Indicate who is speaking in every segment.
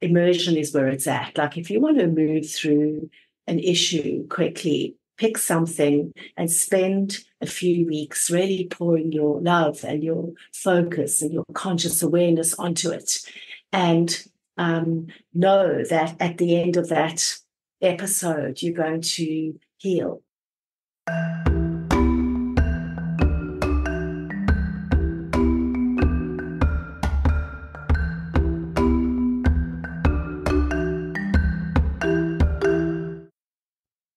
Speaker 1: immersion is where it's at. Like if you want to move through an issue quickly, pick something and spend a few weeks really pouring your love and your focus and your conscious awareness onto it. And know that at the end of that episode, you're going to heal.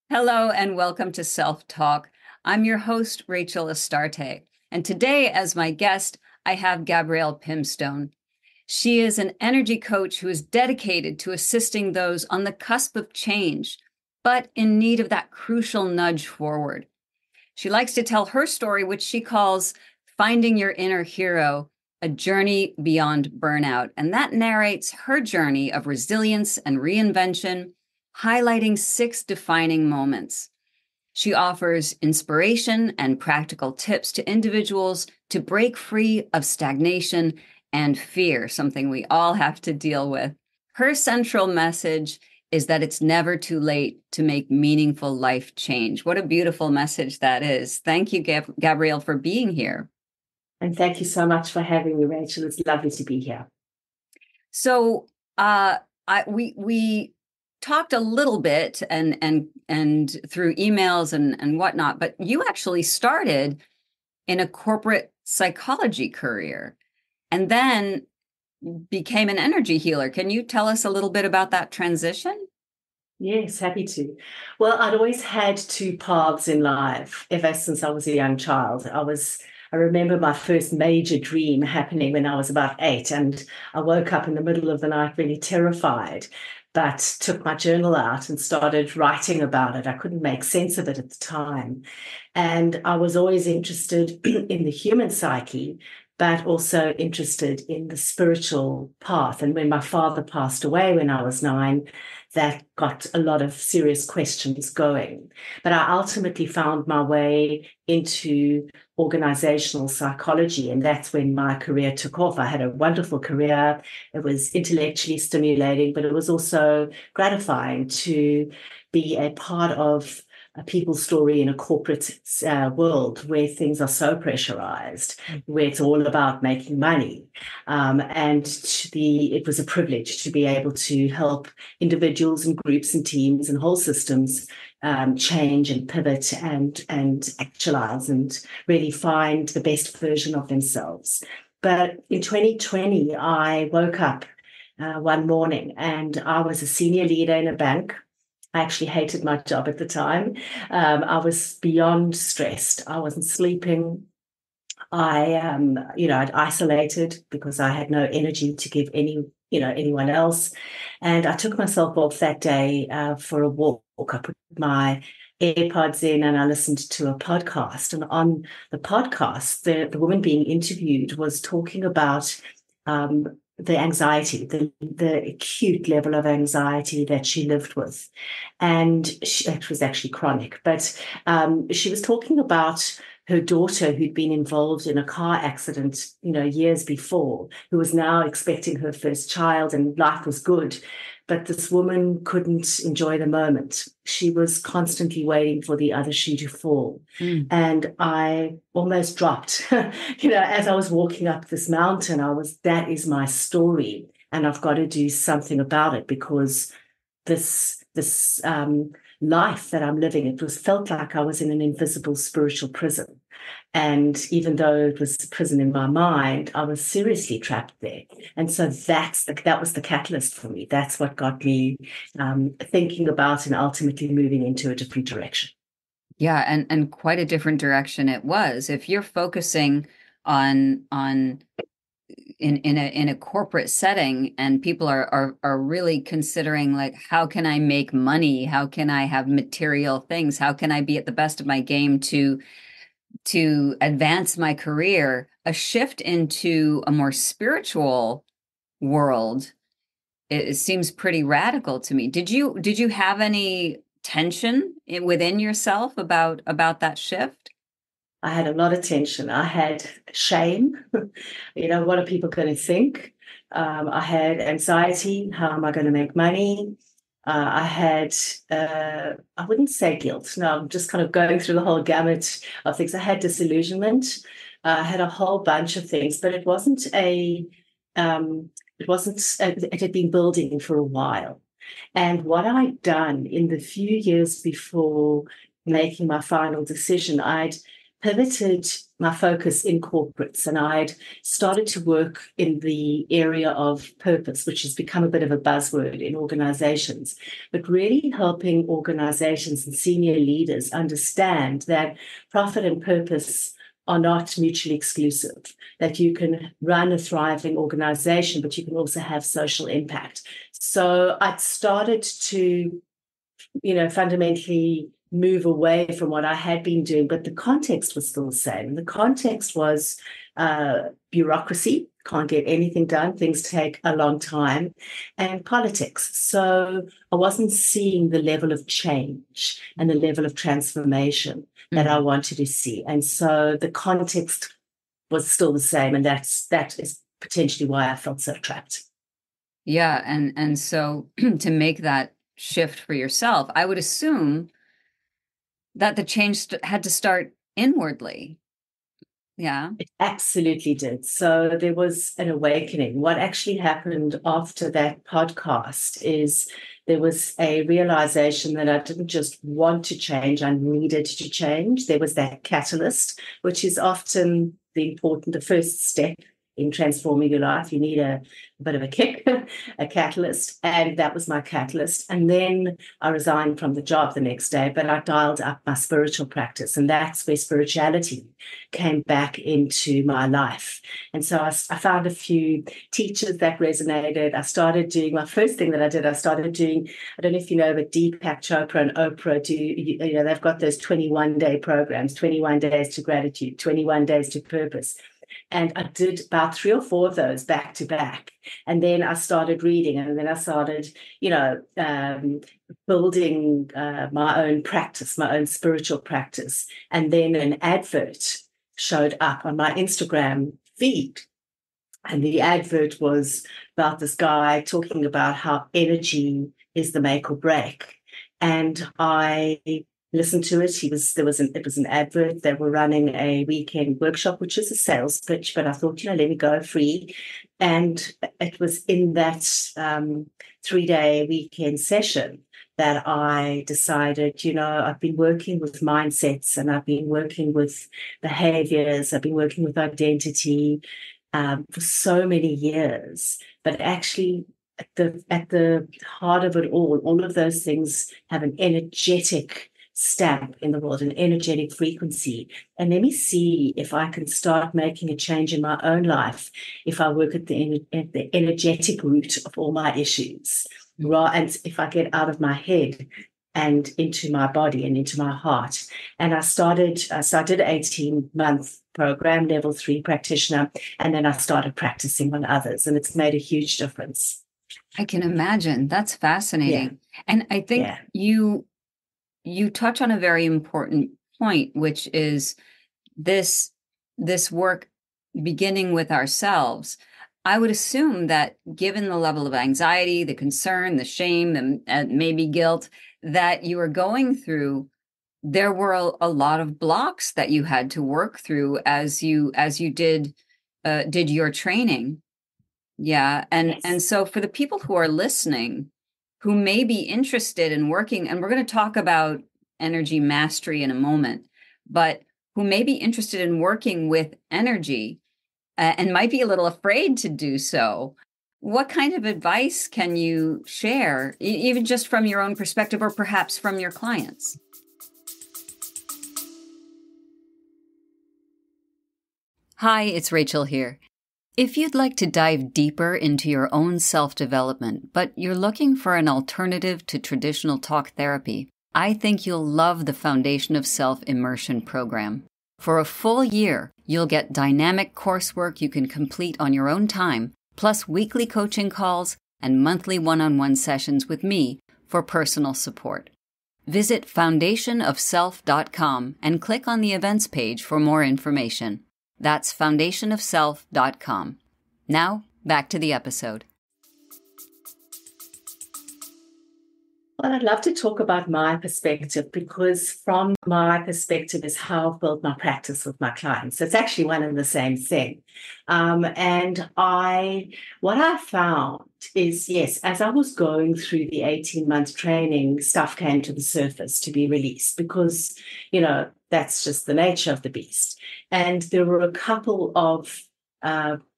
Speaker 2: Hello and welcome to Self Talk. I'm your host, Rachel Astarte. And today, as my guest, I have Gabrielle Pimstone. She is an energy coach who is dedicated to assisting those on the cusp of change, but in need of that crucial nudge forward. She likes to tell her story, which she calls Finding Your Inner Hero, a journey beyond burnout. And that narrates her journey of resilience and reinvention, highlighting 6 defining moments. She offers inspiration and practical tips to individuals to break free of stagnation and fear, something we all have to deal with. Her central message is that it's never too late to make meaningful life change. What a beautiful message that is. Thank you, Gabrielle, for being here.
Speaker 1: And thank you so much for having me, Rachel. It's lovely to be here.
Speaker 2: So we talked a little bit and through emails and whatnot, but you actually started in a corporate psychology career and then became an energy healer. Can you tell us a little bit about that transition?
Speaker 1: Yes, happy to. Well, I'd always had 2 paths in life ever since I was a young child. I remember my first major dream happening when I was about 8, and I woke up in the middle of the night really terrified, but took my journal out and started writing about it. I couldn't make sense of it at the time. And I was always interested in the human psyche, but also interested in the spiritual path. And when my father passed away when I was 9, that got a lot of serious questions going. But I ultimately found my way into organizational psychology, and that's when my career took off. I had a wonderful career. It was intellectually stimulating, but it was also gratifying to be a part of a people's story in a corporate world where things are so pressurized, where it's all about making money. It was a privilege to be able to help individuals and groups and teams and whole systems change and pivot and actualize and really find the best version of themselves. But in 2020, I woke up one morning and I was a senior leader in a bank. I actually hated my job at the time. I was beyond stressed. I wasn't sleeping. I'd isolated because I had no energy to give anyone else. And I took myself off that day for a walk. I put my AirPods in and I listened to a podcast. And on the podcast, the woman being interviewed was talking about the anxiety, the acute level of anxiety that she lived with. And it was actually chronic, but she was talking about her daughter who'd been involved in a car accident, years before, who was now expecting her first child and life was good. But this woman couldn't enjoy the moment. She was constantly waiting for the other shoe to fall. And I almost dropped, as I was walking up this mountain, that is my story. And I've got to do something about it because this life that I'm living, felt like I was in an invisible spiritual prison. And even though it was a prison in my mind, I was seriously trapped there. And so that was the catalyst for me. That's what got me thinking about and ultimately moving into a different direction.
Speaker 2: Yeah, and quite a different direction it was. If you're focusing on in a corporate setting and people are really considering, like, how can I make money? How can I have material things? How can I be at the best of my game to advance my career? A shift into a more spiritual world, it seems pretty radical to me. Did you have any tension within yourself about that shift?
Speaker 1: I had a lot of tension. I had shame. What are people going to think? I had anxiety. How am I going to make money? I had, I wouldn't say guilt. No, I'm just kind of going through the whole gamut of things. I had disillusionment. I had a whole bunch of things, but it wasn't it had been building for a while. And what I'd done in the few years before making my final decision, I'd pivoted my focus in corporates and I'd started to work in the area of purpose, which has become a bit of a buzzword in organizations, but really helping organizations and senior leaders understand that profit and purpose are not mutually exclusive, that you can run a thriving organization, but you can also have social impact. So I started to, fundamentally move away from what I had been doing, but the context was still the same. The context was bureaucracy, can't get anything done, things take a long time, and politics. So I wasn't seeing the level of change and the level of transformation that I wanted to see. And so the context was still the same, and that is potentially why I felt so trapped.
Speaker 2: Yeah, and so to make that shift for yourself, I would assume that the change had to start inwardly. Yeah.
Speaker 1: It absolutely did. So there was an awakening. What actually happened after that podcast is there was a realization that I didn't just want to change, I needed to change. There was that catalyst, which is often the first step in transforming your life. You need a bit of a kick, a catalyst, and that was my catalyst. And then I resigned from the job the next day, but I dialed up my spiritual practice, and that's where spirituality came back into my life. And so I found a few teachers that resonated. I started doing, my first thing that I did, I don't know if you know, but Deepak Chopra and Oprah do, they've got those 21-day programs, 21 days to gratitude, 21 days to purpose. And I did about 3 or 4 of those back to back. And then I started reading, and then I started, building my own practice, my own spiritual practice. And then an advert showed up on my Instagram feed. And the advert was about this guy talking about how energy is the make or break. And I listened to it. It was an advert. They were running a weekend workshop, which is a sales pitch, but I thought, let me go free. And it was in that 3-day weekend session that I decided, I've been working with mindsets and I've been working with behaviors. I've been working with identity for so many years, but actually at the heart of it all of those things have an energetic stamp in the world, an energetic frequency. And let me see if I can start making a change in my own life if I work at the energetic root of all my issues. And if I get out of my head and into my body and into my heart. And I did an 18-month program, level 3 practitioner, and then I started practicing on others, and it's made a huge difference.
Speaker 2: I can imagine. That's fascinating. Yeah. And I think you touch on a very important point, which is this work beginning with ourselves. I would assume that given the level of anxiety, the concern, the shame, and maybe guilt that you were going through, there were a lot of blocks that you had to work through as you did your training. Yeah. And so for the people who are listening, who may be interested in working, and we're going to talk about energy mastery in a moment, but who may be interested in working with energy and might be a little afraid to do so, what kind of advice can you share, even just from your own perspective or perhaps from your clients? Hi, it's Rachel here. If you'd like to dive deeper into your own self-development, but you're looking for an alternative to traditional talk therapy, I think you'll love the Foundation of Self Immersion program. For a full year, you'll get dynamic coursework you can complete on your own time, plus weekly coaching calls and monthly one-on-one sessions with me for personal support. Visit foundationofself.com and click on the events page for more information. That's foundationofself.com. Now, Back to the episode.
Speaker 1: Well, I'd love to talk about my perspective, because from my perspective is how I've built my practice with my clients. So it's actually one and the same thing. What I found is, yes, as I was going through the 18-month training, stuff came to the surface to be released because, that's just the nature of the beast. And there were a couple of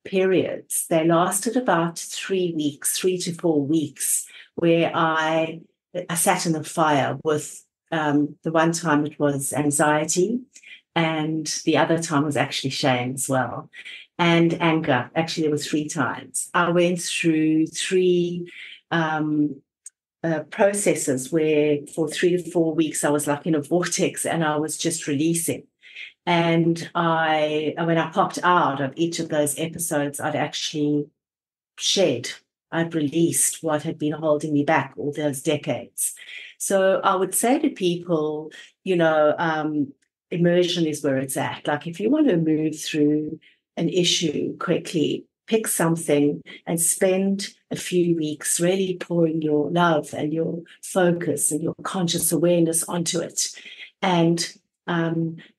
Speaker 1: periods. They lasted about 3 weeks, 3 to 4 weeks, where I sat in the fire with the one time it was anxiety, and the other time was actually shame as well, and anger. Actually, there were 3 times. I went through 3 processes where for 3 to 4 weeks I was like in a vortex and I was just releasing. And when I popped out of each of those episodes, I'd released what had been holding me back all those decades. So I would say to people, immersion is where it's at. Like, if you want to move through an issue quickly, pick something and spend a few weeks really pouring your love and your focus and your conscious awareness onto it. And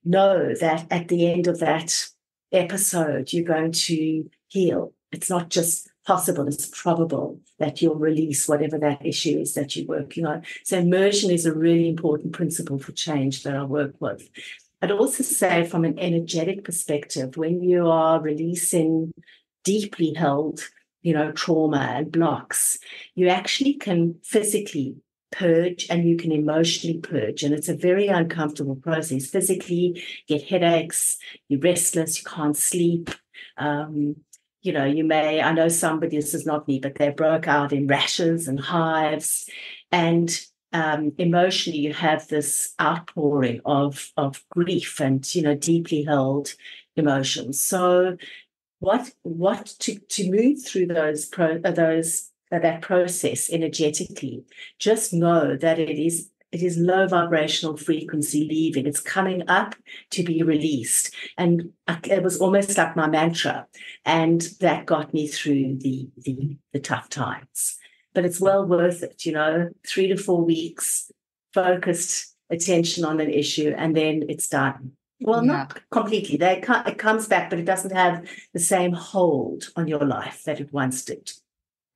Speaker 1: know that at the end of that episode, you're going to heal. It's not just possible, it's probable that you'll release whatever that issue is that you're working on. So immersion is a really important principle for change that I work with. I'd also say, from an energetic perspective, when you are releasing deeply held, trauma and blocks, you actually can physically purge and you can emotionally purge. And it's a very uncomfortable process. Physically, you get headaches, you're restless, you can't sleep. I know somebody, this is not me, but they broke out in rashes and hives. And emotionally, you have this outpouring of grief and, deeply held emotions. So what to move through that process energetically, just know that it is low vibrational frequency leaving. It's coming up to be released. And it was almost like my mantra. And that got me through the tough times. But it's well worth it, 3 to 4 weeks, focused attention on an issue, and then it's done. Well, not completely. It comes back, but it doesn't have the same hold on your life that it once did.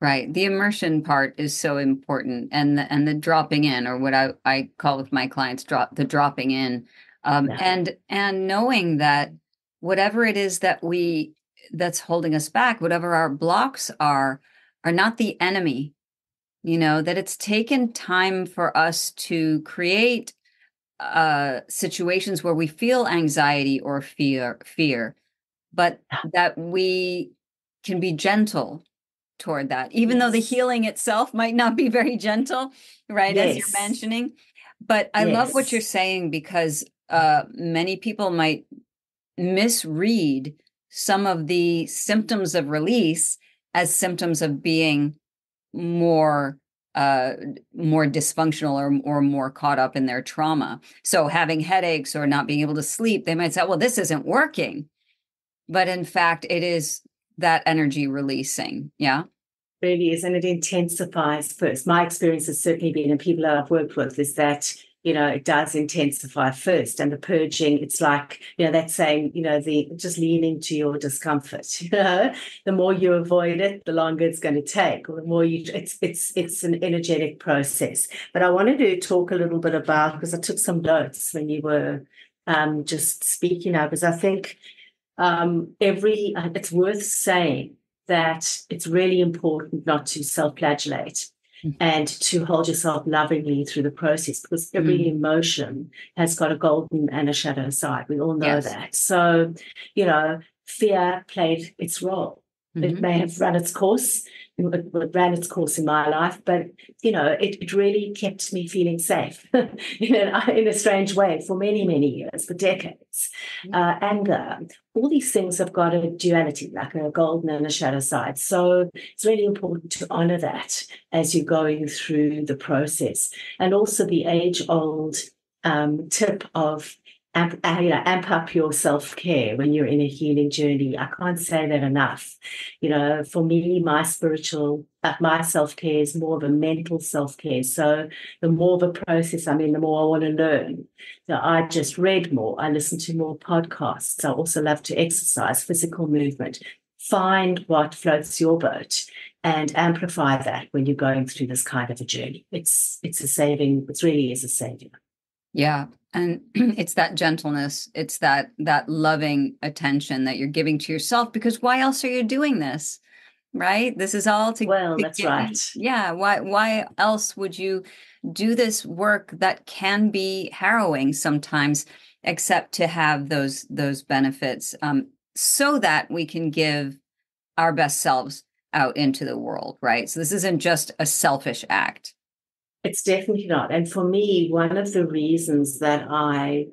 Speaker 2: Right. The immersion part is so important, and the dropping in, or what I call with my clients, the dropping in, and knowing that whatever it is that's holding us back, whatever our blocks are not the enemy. That it's taken time for us to create situations where we feel anxiety or fear, but that we can be gentle toward that, even though the healing itself might not be very gentle, right? As you're mentioning. But I love what you're saying, because many people might misread some of the symptoms of release as symptoms of being more dysfunctional or more caught up in their trauma. So having headaches or not being able to sleep, they might say, well, this isn't working. But in fact, it is that energy releasing. Yeah.
Speaker 1: Really is. And it intensifies first. My experience has certainly been, and people that I've worked with, is that, it does intensify first. And the purging, it's like, that saying, the just leaning to your discomfort, the more you avoid it, the longer it's going to take, or the more it's an energetic process. But I wanted to talk a little bit about, because I took some notes when you were just speaking now, because I think it's worth saying that it's really important not to self-flagellate and to hold yourself lovingly through the process, because every emotion has got a golden and a shadow side. We all know that. So, fear played its role. It may have run its course. It ran its course in my life, but, it really kept me feeling safe in a strange way for many, many years, for decades. Anger, all these things have got a duality, like a golden and a shadow side. So it's really important to honor that as you're going through the process. And also the age-old tip of amp up your self-care when you're in a healing journey. I can't say that enough. For me, my self-care is more of a mental self-care. So the more of a process I'm in, the more I want to learn. So I just read more. I listen to more podcasts. I also love to exercise, physical movement. Find what floats your boat and amplify that when you're going through this kind of a journey. It's a saving. It really is a saving.
Speaker 2: Yeah. And it's that gentleness. It's that loving attention that you're giving to yourself, because why else are you doing this? Right? This is all to
Speaker 1: That's
Speaker 2: get
Speaker 1: right.
Speaker 2: you. Yeah. Why else would you do this work that can be harrowing sometimes, except to have those benefits, so that we can give our best selves out into the world, right? So this isn't just a selfish act.
Speaker 1: It's definitely not. And for me, one of the reasons that I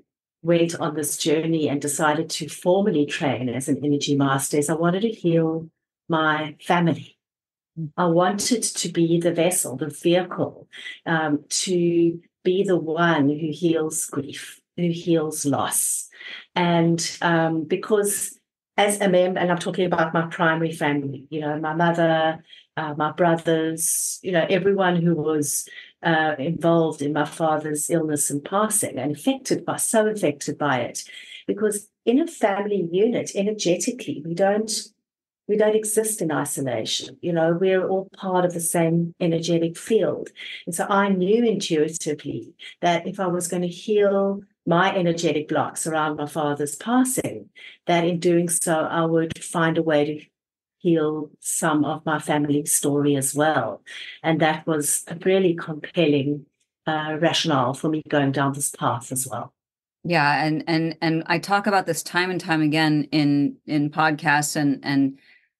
Speaker 1: went on this journey and decided to formally train as an energy master is I wanted to heal my family. I wanted to be the vessel, the vehicle, to be the one who heals grief, who heals loss. And because as a member, and I'm talking about my primary family, my mother, my brothers, everyone who was involved in my father's illness and passing and so affected by it. Because in a family unit, energetically, we don't exist in isolation. We're all part of the same energetic field. And so I knew intuitively that if I was going to heal my energetic blocks around my father's passing, that in doing so, I would find a way to heal some of my family story as well. And that was a really compelling rationale for me going down this path as well.
Speaker 2: Yeah, and I talk about this time and time again in podcasts and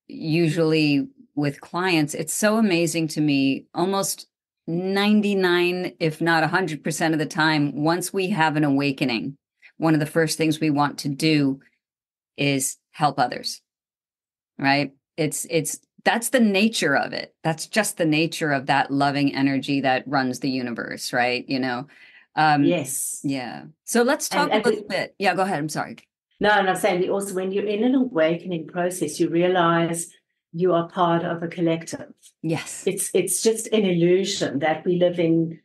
Speaker 2: usually with clients. It's so amazing to me. Almost 99, if not 100% of the time, once we have an awakening, one of the first things we want to do is help others. Right? That's the nature of it. That's just the nature of that loving energy that runs the universe, right?
Speaker 1: Yes.
Speaker 2: Yeah. So let's talk a little bit. Yeah, go ahead. I'm sorry.
Speaker 1: No, and I'm saying also when you're in an awakening process, you realize you are part of a collective.
Speaker 2: Yes.
Speaker 1: It's just an illusion that we live in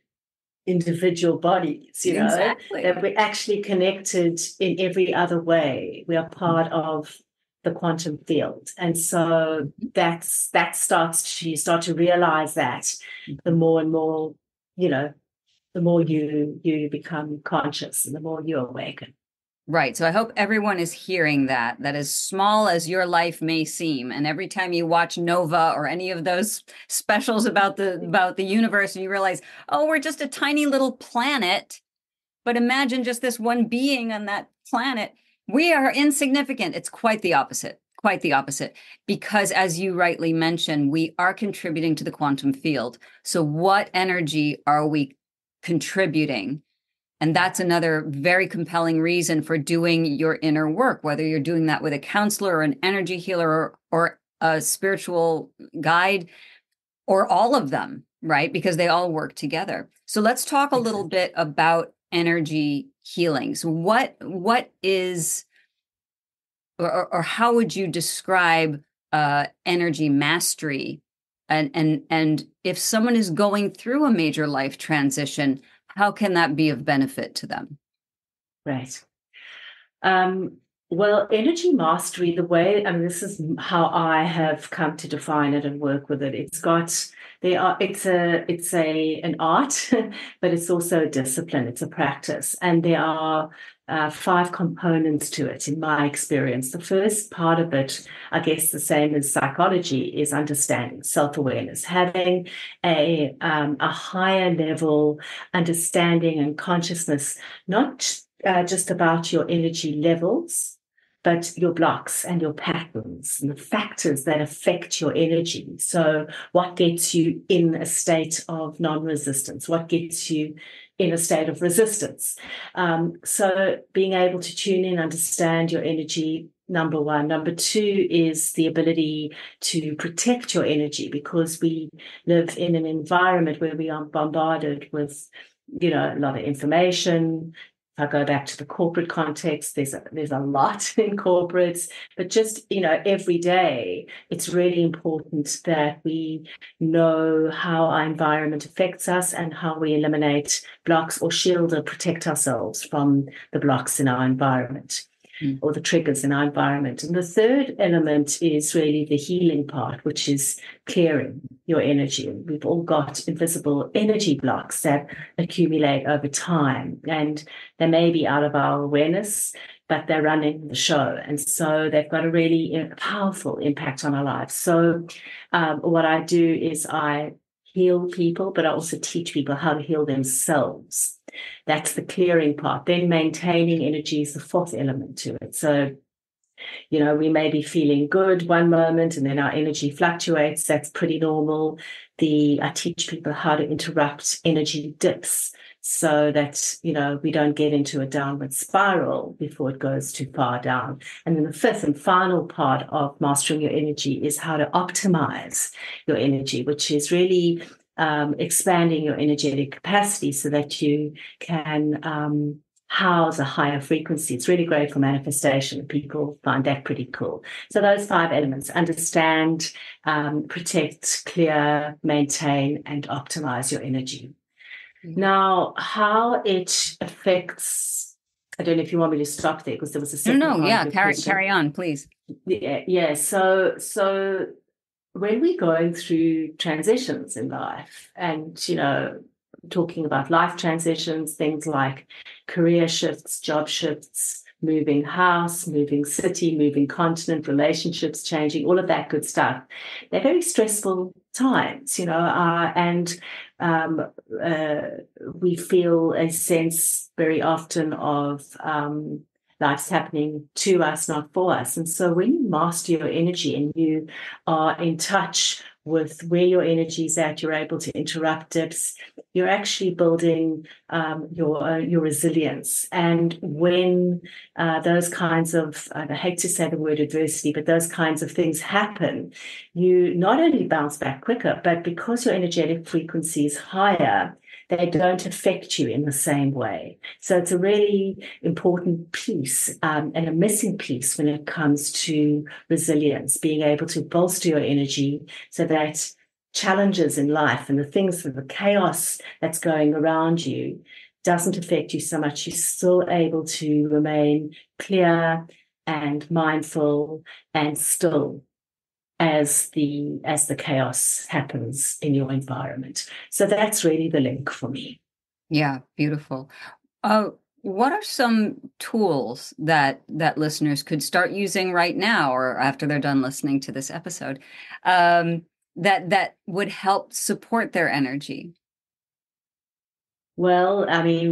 Speaker 1: individual bodies,
Speaker 2: Exactly.
Speaker 1: that we're actually connected in every other way. We are part of the quantum field. And so you start to realize that the more and more, the more you become conscious and the more you awaken.
Speaker 2: Right. So I hope everyone is hearing that as small as your life may seem, and every time you watch Nova or any of those specials about the universe and you realize, oh, we're just a tiny little planet, but imagine just this one being on that planet. We are insignificant. It's quite the opposite. Quite the opposite. Because as you rightly mentioned, we are contributing to the quantum field. So what energy are we contributing? And that's another very compelling reason for doing your inner work, whether you're doing that with a counselor or an energy healer or a spiritual guide or all of them, right? Because they all work together. So let's talk a little bit about energy healing. So what is, or how would you describe energy mastery? And if someone is going through a major life transition, how can that be of benefit to them?
Speaker 1: Right. Well, energy mastery, this is how I have come to define it and work with it. It's an art, but it's also a discipline. It's a practice. And there are 5 components to it in my experience. The first part of it, I guess the same as psychology, is understanding, self-awareness, having a higher level understanding and consciousness, not just about your energy levels, but your blocks and your patterns and the factors that affect your energy. So what gets you in a state of non-resistance? What gets you in a state of resistance? So being able to tune in, understand your energy, number one. Number two is the ability to protect your energy, because we live in an environment where we are bombarded with, a lot of information, If I go back to the corporate context, there's a lot in corporates, but just, every day, it's really important that we know how our environment affects us and how we eliminate blocks or shield or protect ourselves from the blocks in our environment or the triggers in our environment. And the third element is really the healing part, which is clearing your energy. We've all got invisible energy blocks that accumulate over time, and they may be out of our awareness, but they're running the show. And so they've got a really powerful impact on our lives. So what I do is I heal people, but I also teach people how to heal themselves. That's the clearing part. Then maintaining energy is the fourth element to it. So, we may be feeling good one moment and then our energy fluctuates. That's pretty normal. I teach people how to interrupt energy dips so that, we don't get into a downward spiral before it goes too far down. And then the fifth and final part of mastering your energy is how to optimize your energy, which is really expanding your energetic capacity so that you can house a higher frequency. It's really great for manifestation. People find that pretty cool. So those 5 elements: understand, protect, clear, maintain, and optimize your energy. Now, how it affects, I don't know if you want me to stop there because there was a second part of your question.
Speaker 2: Carry on, please.
Speaker 1: Yeah. So when we're going through transitions in life and, talking about life transitions, things like career shifts, job shifts, moving house, moving city, moving continent, relationships changing, all of that good stuff, they're very stressful times, and we feel a sense very often of life's happening to us, not for us. And so when you master your energy and you are in touch with where your energy is at, you're able to interrupt dips, you're actually building your resilience. And when those kinds of, I hate to say the word adversity, but those kinds of things happen, you not only bounce back quicker, but because your energetic frequency is higher, they don't affect you in the same way. So it's a really important piece and a missing piece when it comes to resilience, being able to bolster your energy so that challenges in life and the things, the chaos that's going around you doesn't affect you so much. You're still able to remain clear and mindful and still as the chaos happens in your environment. So that's really the link for me.
Speaker 2: Yeah, beautiful. What are some tools that listeners could start using right now or after they're done listening to this episode that would help support their energy?
Speaker 1: Well,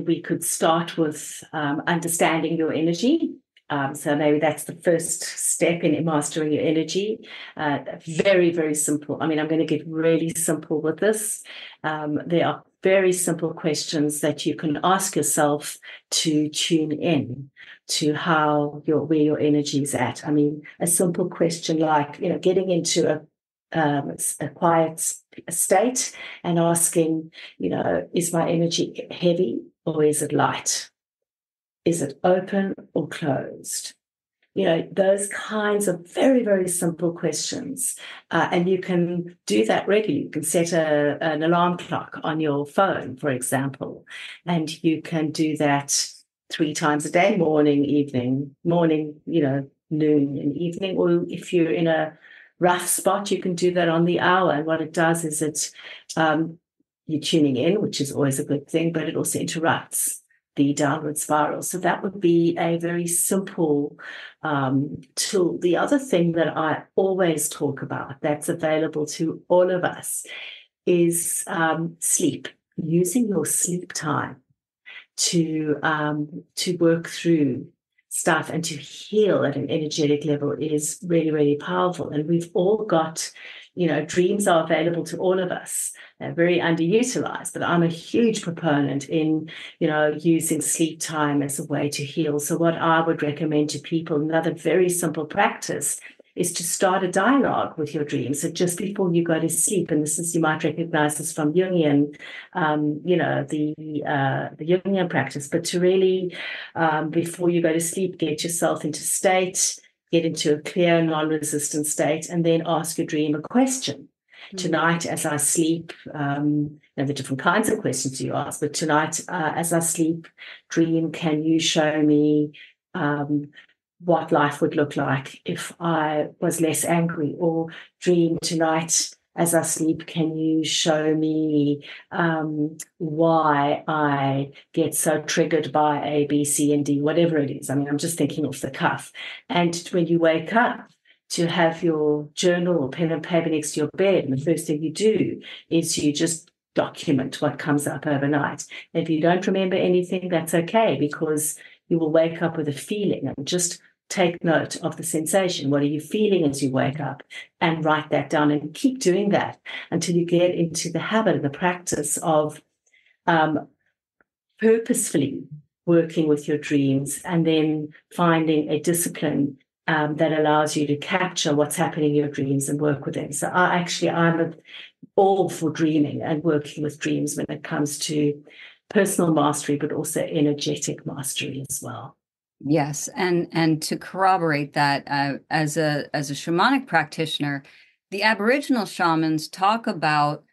Speaker 1: we could start with understanding your energy. So maybe that's the first step in mastering your energy. Very, very simple. I'm going to get really simple with this. There are very simple questions that you can ask yourself to tune in to where your energy is at. A simple question like, getting into a quiet state and asking, is my energy heavy or is it light? Is it open or closed? Those kinds of very, very simple questions. And you can do that regularly. You can set an alarm clock on your phone, for example, and you can do that 3 times a day, morning, evening, morning, noon and evening. Or if you're in a rough spot, you can do that on the hour. And what it does is you're tuning in, which is always a good thing, but it also interrupts the downward spiral. So that would be a very simple tool. The other thing that I always talk about that's available to all of us is sleep, using your sleep time to work through stuff and to heal at an energetic level is really, really powerful. And we've all got, dreams are available to all of us. They're very underutilized, but I'm a huge proponent in, using sleep time as a way to heal. So what I would recommend to people, another very simple practice is to start a dialogue with your dreams. So just before you go to sleep, and this is, you might recognize this from Jungian, the Jungian practice, but to really, before you go to sleep, get yourself into state, get into a clear, non-resistant state, and then ask your dream a question. Tonight, as I sleep, the different kinds of questions you ask, but tonight, as I sleep, dream, can you show me what life would look like if I was less angry? Or dream, tonight, as I sleep, can you show me why I get so triggered by A, B, C, and D, whatever it is. I mean, I'm just thinking off the cuff. And when you wake up, to have your journal or pen and paper next to your bed, and the first thing you do is you just document what comes up overnight. If you don't remember anything, that's okay, because you will wake up with a feeling, and just take note of the sensation. What are you feeling as you wake up? And write that down, and keep doing that until you get into the habit and the practice of purposefully working with your dreams, and then finding a discipline that allows you to capture what's happening in your dreams and work with them. So I'm all for dreaming and working with dreams when it comes to personal mastery, but also energetic mastery as well.
Speaker 2: Yes, and to corroborate that, as a shamanic practitioner, the Aboriginal shamans talk about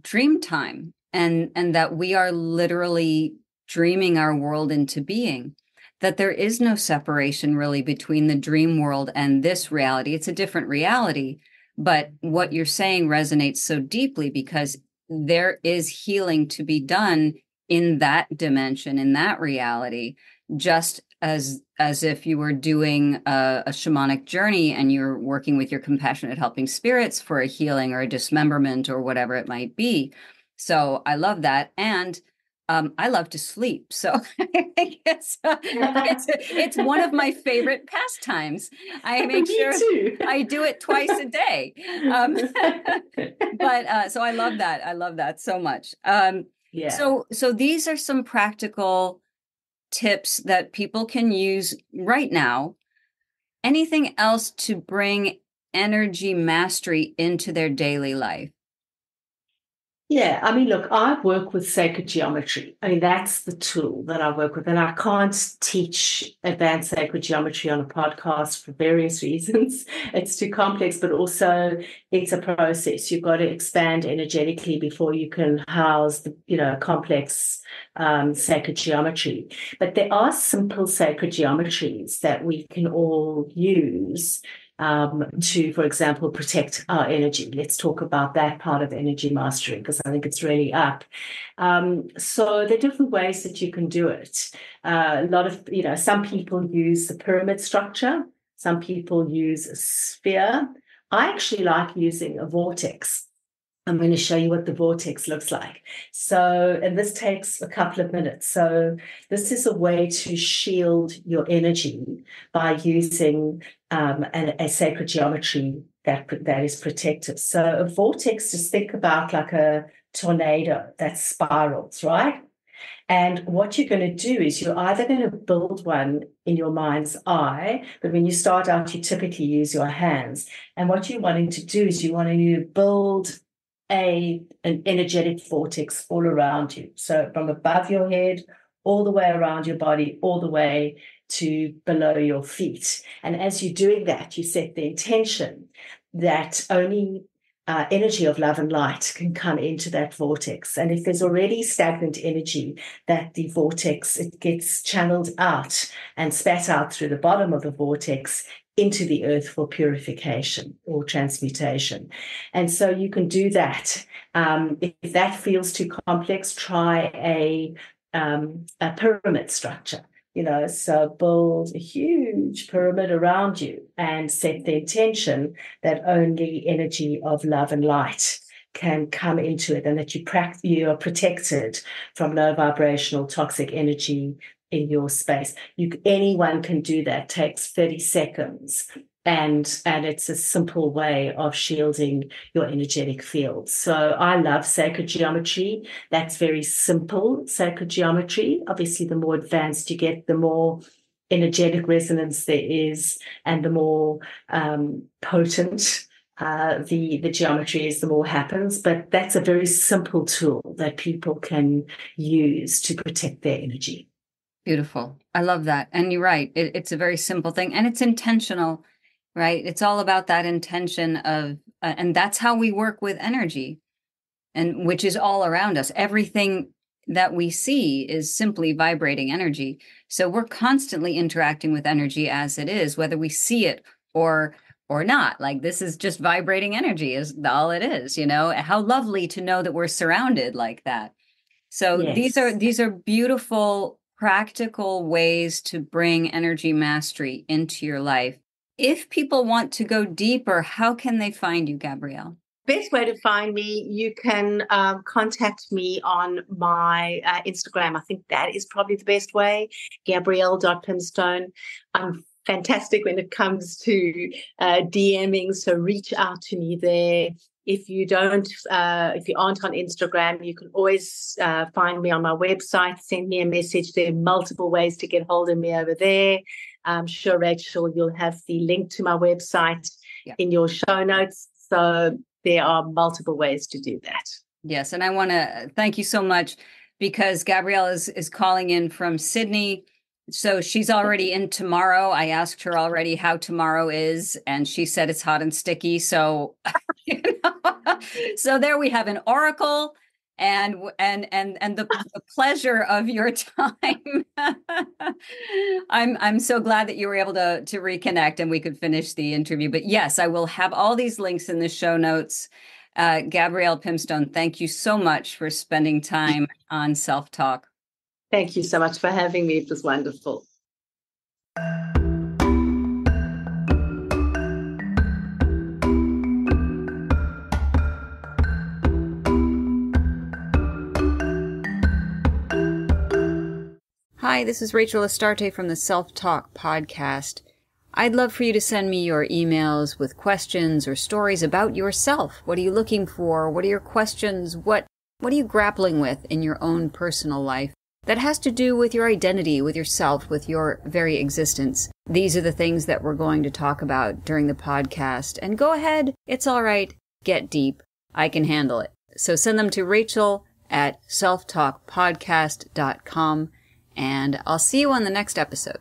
Speaker 2: dream time, and that we are literally dreaming our world into being. That there is no separation really between the dream world and this reality. It's a different reality, but what you're saying resonates so deeply, because there is healing to be done in that dimension, in that reality, just as if you were doing a shamanic journey and you're working with your compassionate helping spirits for a healing or a dismemberment or whatever it might be. So I love that. And I love to sleep, so I think it's one of my favorite pastimes. I make sure I do it twice a day. But so I love that. I love that so much. So these are some practical tips that people can use right now. Anything else to bring energy mastery into their daily life?
Speaker 1: Yeah, I mean, look, I work with sacred geometry. I mean, that's the tool that I work with. And I can't teach advanced sacred geometry on a podcast for various reasons. It's too complex, but also it's a process. You've got to expand energetically before you can house the, complex sacred geometry. But there are simple sacred geometries that we can all use to, for example, protect our energy. Let's talk about that part of energy mastery, because I think it's really up. So there are different ways that you can do it. A lot of, some people use the pyramid structure. Some people use a sphere. I actually like using a vortex. I'm going to show you what the vortex looks like. So, and this takes a couple of minutes. So this is a way to shield your energy by using a sacred geometry that is protective. So a vortex, just think about like a tornado that spirals, right? And what you're going to do is you're either going to build one in your mind's eye, but when you start out, you typically use your hands. And what you're wanting to do is you want to build an energetic vortex all around you. So from above your head, all the way around your body, all the way to below your feet. And as you're doing that, you set the intention that only energy of love and light can come into that vortex. And if there's already stagnant energy, that the vortex, it gets channeled out and spat out through the bottom of the vortex into the earth for purification or transmutation. And so you can do that. If that feels too complex, try a pyramid structure. So build a huge pyramid around you and set the intention that only energy of love and light can come into it, and that you are protected from low vibrational toxic energy in your space. Anyone can do that. It takes 30 seconds. And it's a simple way of shielding your energetic field. So I love sacred geometry. That's very simple sacred geometry. Obviously, the more advanced you get, the more energetic resonance there is, and the more potent the geometry is, the more happens. But that's a very simple tool that people can use to protect their energy.
Speaker 2: Beautiful. I love that. And you're right. It's a very simple thing, and it's intentional, right? It's all about that intention of, and that's how we work with energy, and which is all around us. Everything that we see is simply vibrating energy. So we're constantly interacting with energy as it is, whether we see it or not. Like, this is just vibrating energy is all it is, you know. How lovely to know that we're surrounded like that. So
Speaker 1: Yes.
Speaker 2: these are beautiful, practical ways to bring energy mastery into your life. If people want to go deeper, how can they find you, Gabrielle?
Speaker 3: Best way to find me, you can contact me on my Instagram. I think that is probably the best way, Gabrielle.Pimstone. I'm fantastic when it comes to DMing, so reach out to me there. If you aren't on Instagram, you can always find me on my website, send me a message. There are multiple ways to get hold of me over there. I'm sure, Rachel, you'll have the link to my website in your show notes. So there are multiple ways to do that.
Speaker 2: Yes, and I want to thank you so much, because Gabrielle is calling in from Sydney. So she's already in tomorrow. I asked her already how tomorrow is, and she said it's hot and sticky. So, so there we have an oracle and the pleasure of your time. I'm so glad that you were able to reconnect and we could finish the interview. But yes, I will have all these links in the show notes. Gabrielle Pimstone, thank you so much for spending time on Self Talk.
Speaker 3: Thank you so much for having me. It was wonderful.
Speaker 2: Hi, this is Rachel Astarte from the Self Talk podcast. I'd love for you to send me your emails with questions or stories about yourself. What are you looking for? What are your questions? What are you grappling with in your own personal life that has to do with your identity, with yourself, with your very existence? These are the things that we're going to talk about during the podcast. And go ahead. It's all right. Get deep. I can handle it. So send them to Rachel@selftalkpodcast.com. And I'll see you on the next episode.